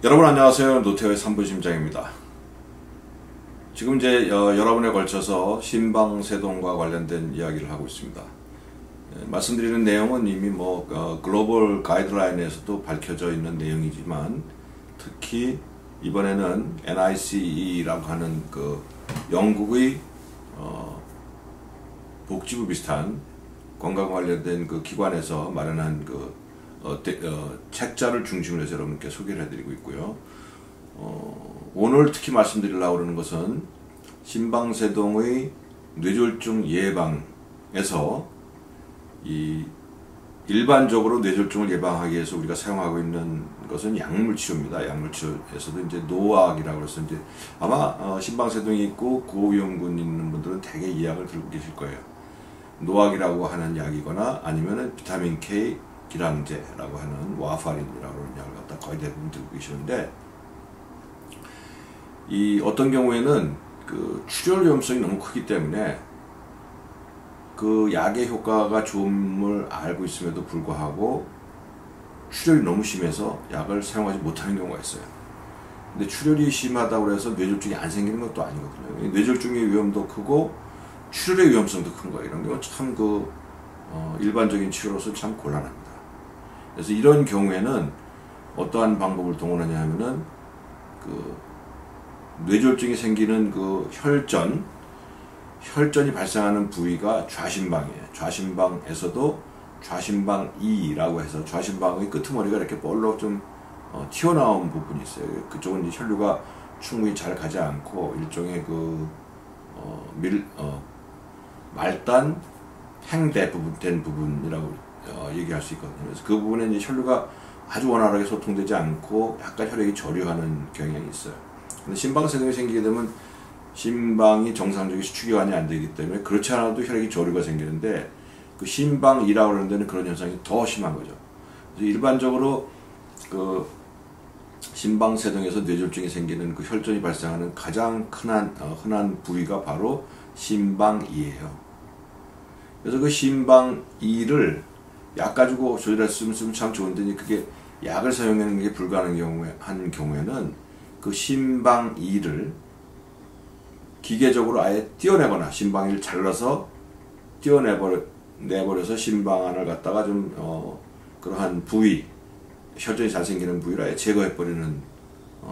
여러분 안녕하세요. 노태우의 3분 심장입니다. 지금 이제 여러분에 걸쳐서 심방세동과 관련된 이야기를 하고 있습니다. 말씀드리는 내용은 이미 글로벌 가이드라인에서도 밝혀져 있는 내용이지만 특히 이번에는 NICE라고 하는 그 영국의 복지부 비슷한 건강 관련된 그 기관에서 마련한 그 책자를 중심으로 해서 여러분께 소개를 해드리고 있고요. 오늘 특히 말씀드리려고 하는 것은 심방세동의 뇌졸중 예방에서 일반적으로 뇌졸중을 예방하기 위해서 우리가 사용하고 있는 것은 약물치료입니다. 약물치료에서도 이제 노악이라고 해서 이제 아마 심방세동이 있고 고위험군 있는 분들은 대개 이 약을 들고 계실 거예요. 노악이라고 하는 약이거나 아니면은 비타민 K 기량제라고 하는 와파린이라고 하는 약을 갖다 거의 대부분 들고 계시는데, 이 어떤 경우에는 그 출혈 위험성이 너무 크기 때문에 그 약의 효과가 좋음을 알고 있음에도 불구하고 출혈이 너무 심해서 약을 사용하지 못하는 경우가 있어요. 근데 출혈이 심하다고 해서 뇌졸중이 안 생기는 것도 아니거든요. 뇌졸중의 위험도 크고 출혈의 위험성도 큰 거예요. 이런 경우는 참 일반적인 치료로서 참 곤란합니다. 그래서 이런 경우에는 어떠한 방법을 동원하냐 하면은 그 뇌졸중이 생기는 그 혈전이 발생하는 부위가 좌심방이에요. 좌심방에서도 좌심방 2라고 해서 좌심방의 끄트머리가 이렇게 볼록 좀 튀어나온 부분이 있어요. 그쪽은 이제 혈류가 충분히 잘 가지 않고 일종의 말단 팽된 부분이라고 얘기할 수 있거든요. 그래서 그 부분에 이제 혈류가 아주 원활하게 소통되지 않고 약간 혈액이 저류하는 경향이 있어요. 근데 심방세동이 생기게 되면 심방이 정상적인 수축기관이 안 되기 때문에 그렇지 않아도 혈액이 저류가 생기는데, 그 심방2라고 하는 데는 그런 현상이 더 심한 거죠. 그래서 일반적으로 그 심방세동에서 뇌졸중이 생기는 그 혈전이 발생하는 가장 흔한 부위가 바로 심방2예요. 그래서 그 심방2를 약 가지고 조절했으면 참 좋은데, 그게 약을 사용하는 게 불가능한 경우에는 그 심방2를 기계적으로 아예 떼어내거나 심방2를 잘라서 떼어내버려서 심방 안을 갖다가 좀 그러한 부위, 혈전이 잘 생기는 부위를 아예 제거해버리는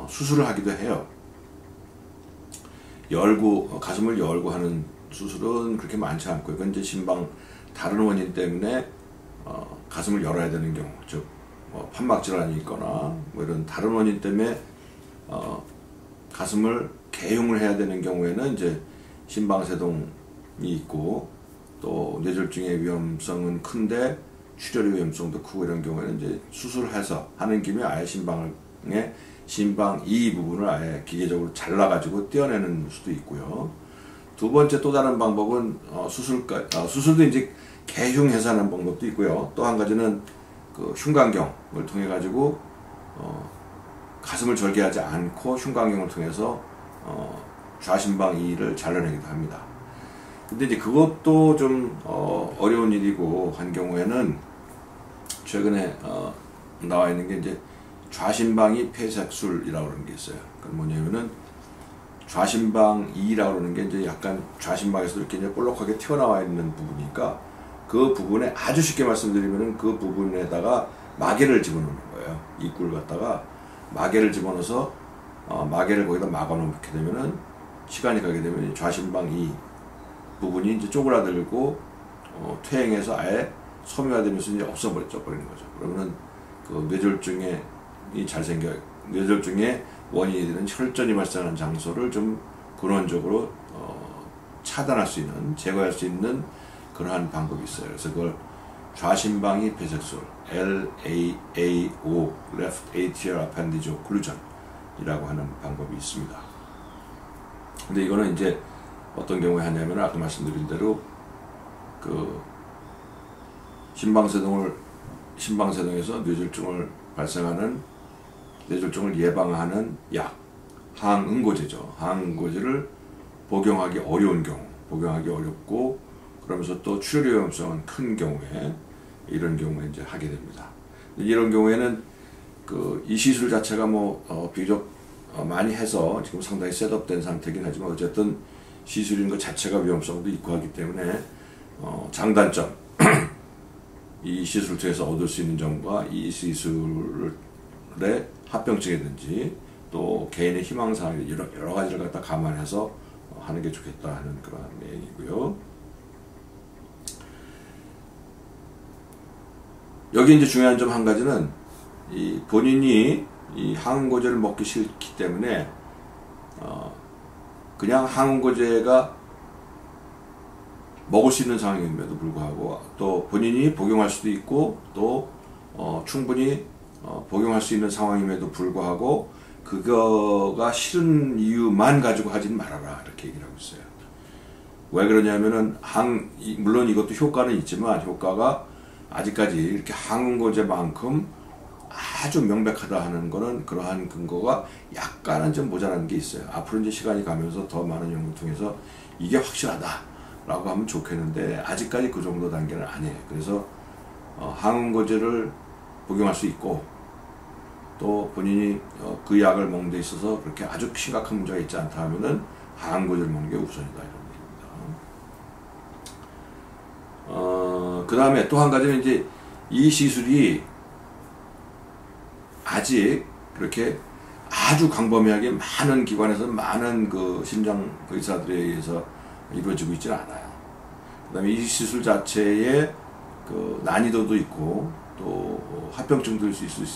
수술을 하기도 해요. 가슴을 열고 하는 수술은 그렇게 많지 않고요. 그건 이제 심방 다른 원인 때문에 가슴을 열어야 되는 경우, 즉 판막질환이 있거나 이런 다른 원인 때문에 가슴을 개흉을 해야 되는 경우에는 이제 심방세동이 있고, 또 뇌졸중의 위험성은 큰데 출혈의 위험성도 크고, 이런 경우에는 이제 수술해서 하는 김에 아예 심방 2 부분을 아예 기계적으로 잘라가지고 떼어내는 수도 있고요. 두 번째 또 다른 방법은 수술도 이제 개흉해서 하는 방법도 있고요. 또 한 가지는 그 흉곽경을 통해 가지고 가슴을 절개하지 않고 흉곽경을 통해서 좌심방 2를 잘라내기도 합니다. 근데 이제 그것도 좀 어려운 일이고 한 경우에는 최근에 나와 있는 게 이제 좌심방 2 폐색술이라고 하는 게 있어요. 그건 뭐냐면은 좌심방 2라고 하는 게 이제 약간 좌심방에서 이렇게 이제 볼록하게 튀어나와 있는 부분이니까, 그 부분에 아주 쉽게 말씀드리면은 그 부분에다가 마개를 집어넣는 거예요. 입구를 갖다가 마개를 집어넣어서 마개를 거기다 막아놓게 되면은 시간이 가게 되면 좌심방 2 부분이 이제 쪼그라들고 퇴행해서 아예 섬유화되면서 이제 없어버리는 거죠. 그러면은 그 뇌졸중의 원인이 되는 혈전이 발생하는 장소를 좀 근원적으로 차단할 수 있는, 제거할 수 있는 그러한 방법이 있어요. 그래서 그걸 좌심방 2 폐색술, LAAO, Left Atrial Appendage Occlusion 이라고 하는 방법이 있습니다. 근데 이거는 이제 어떤 경우에 하냐면, 아까 말씀드린 대로 그 심방세동에서 뇌졸중을 예방하는 약, 항응고제죠. 항응고제를 복용하기 어려운 경우, 복용하기 어렵고 그러면서 또 출혈 위험성은 큰 경우에, 이런 경우에 이제 하게 됩니다. 이런 경우에는 이 시술 자체가 비교적 많이 해서 지금 상당히 셋업된 상태긴 하지만 어쨌든 시술인 것 자체가 위험성도 있고 하기 때문에 장단점 이 시술을 통해서 얻을 수 있는 점과 이 시술의 합병증이든지 또 개인의 희망사항 여러 가지를 갖다 감안해서 하는 게 좋겠다 하는 그런 내용이고요. 여기 이제 중요한 점 한 가지는 이 본인이 이 항응고제를 먹기 싫기 때문에 그냥 항응고제가 먹을 수 있는 상황임에도 불구하고 또 본인이 복용할 수도 있고 또 충분히 복용할 수 있는 상황임에도 불구하고 그거가 싫은 이유만 가지고 하진 말아라 이렇게 얘기를 하고 있어요. 왜 그러냐면은 물론 이것도 효과는 있지만 효과가 아직까지 이렇게 항응고제만큼 아주 명백하다 하는 거는 그러한 근거가 약간은 좀 모자라는 게 있어요. 앞으로 이제 시간이 가면서 더 많은 연구를 통해서 이게 확실하다 라고 하면 좋겠는데 아직까지 그 정도 단계는 아니에요. 그래서 항응고제를 복용할 수 있고 또 본인이 그 약을 먹는 데 있어서 그렇게 아주 심각한 문제가 있지 않다 하면은 항응고제를 먹는 게 우선이다 이런 얘기입니다. 그 다음에 또 한 가지는 이제 이 시술이 아직 그렇게 아주 광범위하게 많은 기관에서 많은 그 심장 의사들에 의해서 이루어지고 있지는 않아요. 그 다음에 이 시술 자체에 그 난이도도 있고 또 합병증도 있을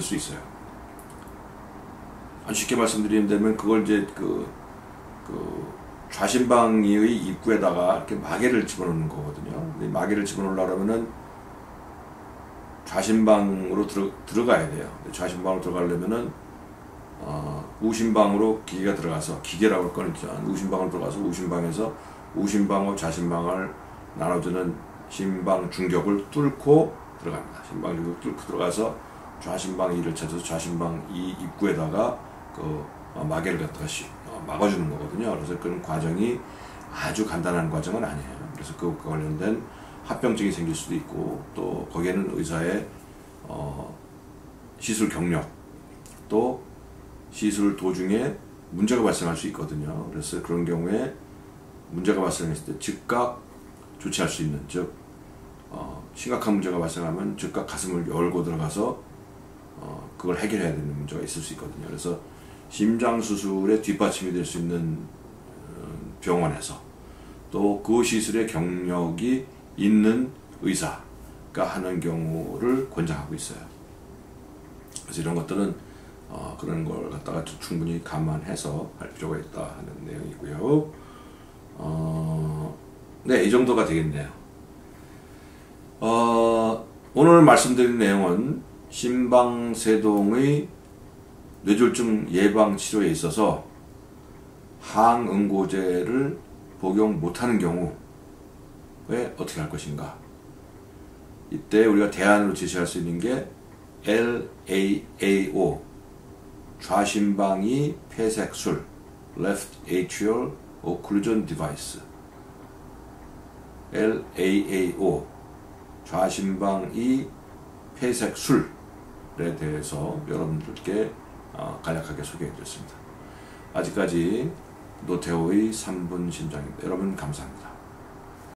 수 있어요. 아주 쉽게 말씀드리면 그걸 이제 그 좌심방의 입구에다가 이렇게 마개를 집어넣는 거거든요. 마개를 집어넣으려면은 좌심방으로 들어가야 돼요. 좌심방으로 들어가려면은 우심방으로 기계가 들어가서 기계라고 할 건 있죠. 우심방으로 들어가서 우심방에서 우심방과 좌심방을 나눠주는 심방 중격을 뚫고 들어갑니다. 심방 중격을 뚫고 들어가서 좌심방 2를 찾아서 좌심방 2 입구에다가 그 마개를 갖다가 막아주는 거거든요. 그래서 그런 과정이 아주 간단한 과정은 아니에요. 그래서 그것과 관련된 합병증이 생길 수도 있고 또 거기에는 의사의 시술 경력 또 시술 도중에 문제가 발생할 수 있거든요. 그래서 그런 경우에 문제가 발생했을 때 즉각 조치할 수 있는 즉 심각한 문제가 발생하면 즉각 가슴을 열고 들어가서 그걸 해결해야 되는 문제가 있을 수 있거든요. 그래서 심장 수술에 뒷받침이 될 수 있는 병원에서 또 그 시술의 경력이 있는 의사가 하는 경우를 권장하고 있어요. 그래서 이런 것들은 그런 걸 갖다가 충분히 감안해서 할 필요가 있다 하는 내용이고요. 네, 이 정도가 되겠네요. 오늘 말씀드린 내용은 심방세동의 뇌졸중 예방 치료에 있어서 항응고제를 복용 못하는 경우에 어떻게 할 것인가. 이때 우리가 대안으로 제시할 수 있는 게 LAAO 좌심방이 폐색술 Left Atrial Occlusion Device LAAO 좌심방이 폐색술에 대해서 여러분들께 간략하게 소개해드렸습니다. 아직까지 노태우의 3분 심장입니다. 여러분 감사합니다.